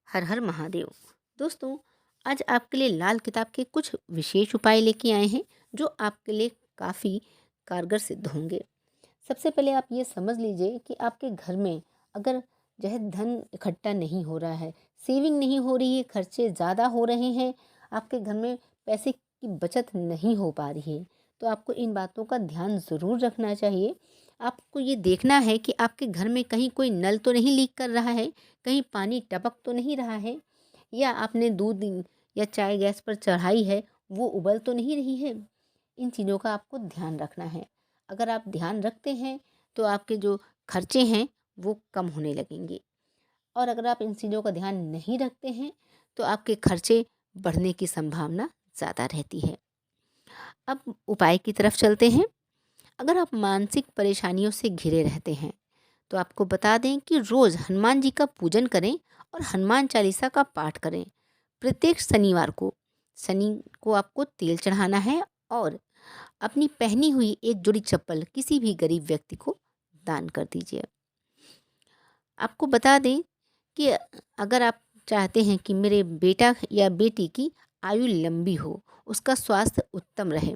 हर हर महादेव। दोस्तों, आज आपके लिए लाल किताब के कुछ विशेष उपाय लेके आए हैं जो आपके लिए काफ़ी कारगर सिद्ध होंगे। सबसे पहले आप ये समझ लीजिए कि आपके घर में अगर जो है धन इकट्ठा नहीं हो रहा है, सेविंग नहीं हो रही है, खर्चे ज़्यादा हो रहे हैं, आपके घर में पैसे की बचत नहीं हो पा रही है, तो आपको इन बातों का ध्यान ज़रूर रखना चाहिए। आपको ये देखना है कि आपके घर में कहीं कोई नल तो नहीं लीक कर रहा है, कहीं पानी टपक तो नहीं रहा है, या आपने दूध या चाय गैस पर चढ़ाई है, वो उबल तो नहीं रही है। इन चीज़ों का आपको ध्यान रखना है। अगर आप ध्यान रखते हैं तो आपके जो खर्चे हैं वो कम होने लगेंगे, और अगर आप इन चीज़ों का ध्यान नहीं रखते हैं तो आपके खर्चे बढ़ने की संभावना ज़्यादा रहती है। अब उपाय की तरफ चलते हैं। अगर आप मानसिक परेशानियों से घिरे रहते हैं तो आपको बता दें कि रोज़ हनुमान जी का पूजन करें और हनुमान चालीसा का पाठ करें। प्रत्येक शनिवार को आपको तेल चढ़ाना है, और अपनी पहनी हुई एक जोड़ी चप्पल किसी भी गरीब व्यक्ति को दान कर दीजिए। आपको बता दें कि अगर आप चाहते हैं कि मेरे बेटा या बेटी की आयु लंबी हो, उसका स्वास्थ्य उत्तम रहे,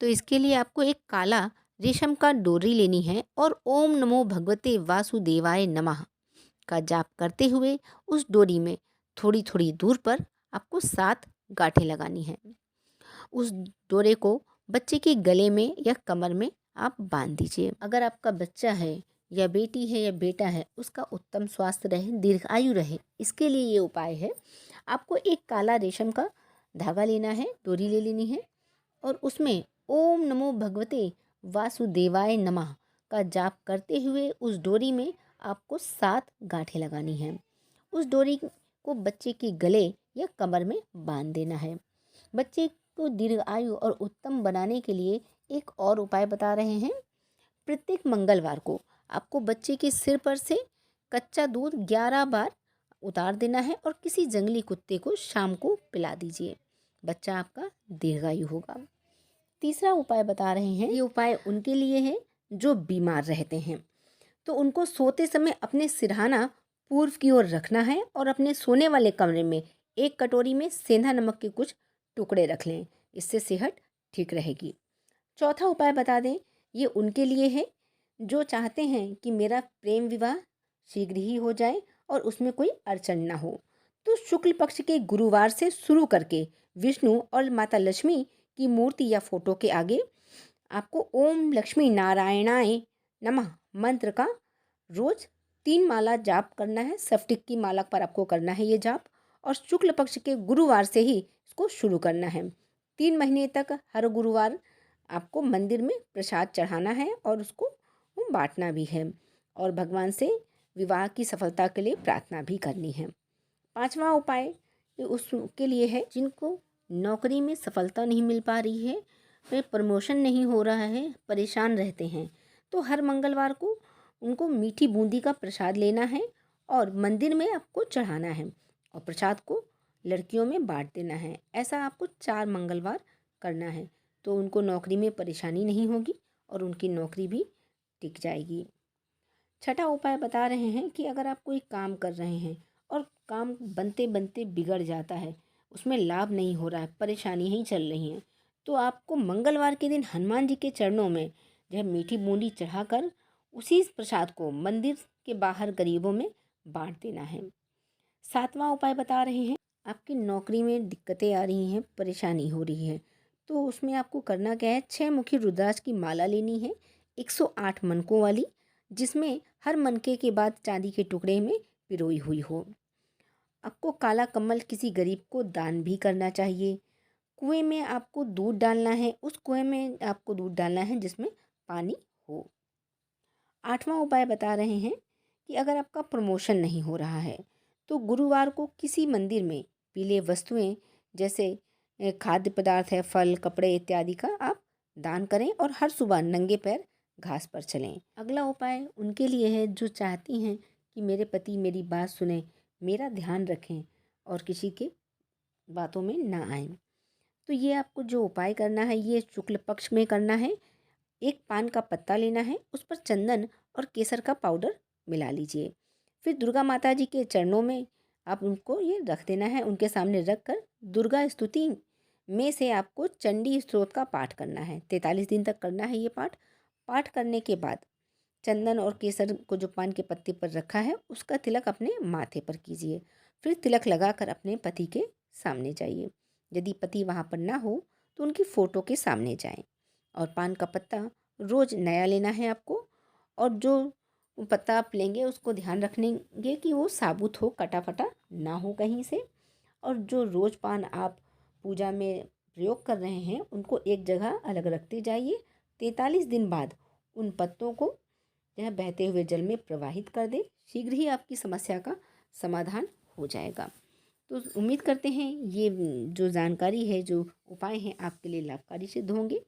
तो इसके लिए आपको एक काला रेशम का डोरी लेनी है और ओम नमो भगवते वासुदेवाय नमः का जाप करते हुए उस डोरी में थोड़ी थोड़ी दूर पर आपको 7 गांठें लगानी है। उस डोरे को बच्चे के गले में या कमर में आप बांध दीजिए। अगर आपका बच्चा है या बेटी है या बेटा है, उसका उत्तम स्वास्थ्य रहे, दीर्घायु रहे, इसके लिए ये उपाय है। आपको एक काला रेशम का धागा लेना है, डोरी ले लेनी है, और उसमें ओम नमो भगवते वासुदेवाय नमः का जाप करते हुए उस डोरी में आपको 7 गांठें लगानी हैं। उस डोरी को बच्चे के गले या कमर में बांध देना है। बच्चे को दीर्घ आयु और उत्तम बनाने के लिए एक और उपाय बता रहे हैं। प्रत्येक मंगलवार को आपको बच्चे के सिर पर से कच्चा दूध 11 बार उतार देना है और किसी जंगली कुत्ते को शाम को पिला दीजिए। बच्चा आपका दीर्घायु होगा। तीसरा उपाय बता रहे हैं, ये उपाय उनके लिए है जो बीमार रहते हैं। तो उनको सोते समय अपने सिरहाना पूर्व की ओर रखना है और अपने सोने वाले कमरे में एक कटोरी में सेंधा नमक के कुछ टुकड़े रख लें। इससे सेहत ठीक रहेगी। चौथा उपाय बता दें, ये उनके लिए है जो चाहते हैं कि मेरा प्रेम विवाह शीघ्र ही हो जाए और उसमें कोई अड़चन ना हो। तो शुक्ल पक्ष के गुरुवार से शुरू करके विष्णु और माता लक्ष्मी की मूर्ति या फोटो के आगे आपको ओम लक्ष्मी नारायणाय नमः मंत्र का रोज 3 माला जाप करना है। सफ्टिक की माला पर आपको करना है ये जाप, और शुक्ल पक्ष के गुरुवार से ही इसको शुरू करना है। 3 महीने तक हर गुरुवार आपको मंदिर में प्रसाद चढ़ाना है और उसको बांटना भी है, और भगवान से विवाह की सफलता के लिए प्रार्थना भी करनी है। पांचवा उपाय ये उसके लिए है जिनको नौकरी में सफलता नहीं मिल पा रही है, वे प्रमोशन नहीं हो रहा है, परेशान रहते हैं। तो हर मंगलवार को उनको मीठी बूंदी का प्रसाद लेना है और मंदिर में आपको चढ़ाना है, और प्रसाद को लड़कियों में बांट देना है। ऐसा आपको 4 मंगलवार करना है, तो उनको नौकरी में परेशानी नहीं होगी और उनकी नौकरी भी टिक जाएगी। छठा उपाय बता रहे हैं कि अगर आप कोई काम कर रहे हैं और काम बनते बनते बिगड़ जाता है, उसमें लाभ नहीं हो रहा है, परेशानी ही चल रही है, तो आपको मंगलवार के दिन हनुमान जी के चरणों में जो है मीठी बूंदी चढ़ाकर उसी प्रसाद को मंदिर के बाहर गरीबों में बांट देना है। सातवां उपाय बता रहे हैं, आपकी नौकरी में दिक्कतें आ रही हैं, परेशानी हो रही है, तो उसमें आपको करना क्या है, 6 मुखी रुद्राक्ष की माला लेनी है, 108 मनकों वाली, जिसमें हर मनके के बाद चांदी के टुकड़े में पिरोई हुई हो। आपको काला कमल किसी गरीब को दान भी करना चाहिए। कुएं में आपको दूध डालना है, उस कुएं में आपको दूध डालना है जिसमें पानी हो। आठवां उपाय बता रहे हैं कि अगर आपका प्रमोशन नहीं हो रहा है, तो गुरुवार को किसी मंदिर में पीले वस्तुएं जैसे खाद्य पदार्थ है, फल, कपड़े इत्यादि का आप दान करें, और हर सुबह नंगे पैर घास पर चलें। अगला उपाय उनके लिए है जो चाहती हैं कि मेरे पति मेरी बात सुने, मेरा ध्यान रखें और किसी के बातों में ना आए। तो ये आपको जो उपाय करना है ये शुक्ल पक्ष में करना है। एक पान का पत्ता लेना है, उस पर चंदन और केसर का पाउडर मिला लीजिए। फिर दुर्गा माता जी के चरणों में आप उनको ये रख देना है, उनके सामने रख कर दुर्गा स्तुति में से आपको चंडी स्तोत्र का पाठ करना है। 43 दिन तक करना है ये पाठ। पाठ करने के बाद चंदन और केसर को जो पान के पत्ते पर रखा है उसका तिलक अपने माथे पर कीजिए। फिर तिलक लगाकर अपने पति के सामने जाइए। यदि पति वहाँ पर ना हो तो उनकी फ़ोटो के सामने जाएं। और पान का पत्ता रोज़ नया लेना है आपको। और जो पत्ता आप लेंगे उसको ध्यान रखनेंगे कि वो साबुत हो, कटा फटा ना हो कहीं से। और जो रोज़ पान आप पूजा में प्रयोग कर रहे हैं उनको एक जगह अलग रखते जाइए। 43 दिन बाद उन पत्तों को यह बहते हुए जल में प्रवाहित कर दें। शीघ्र ही आपकी समस्या का समाधान हो जाएगा। तो उम्मीद करते हैं ये जो जानकारी है, जो उपाय हैं, आपके लिए लाभकारी सिद्ध होंगे।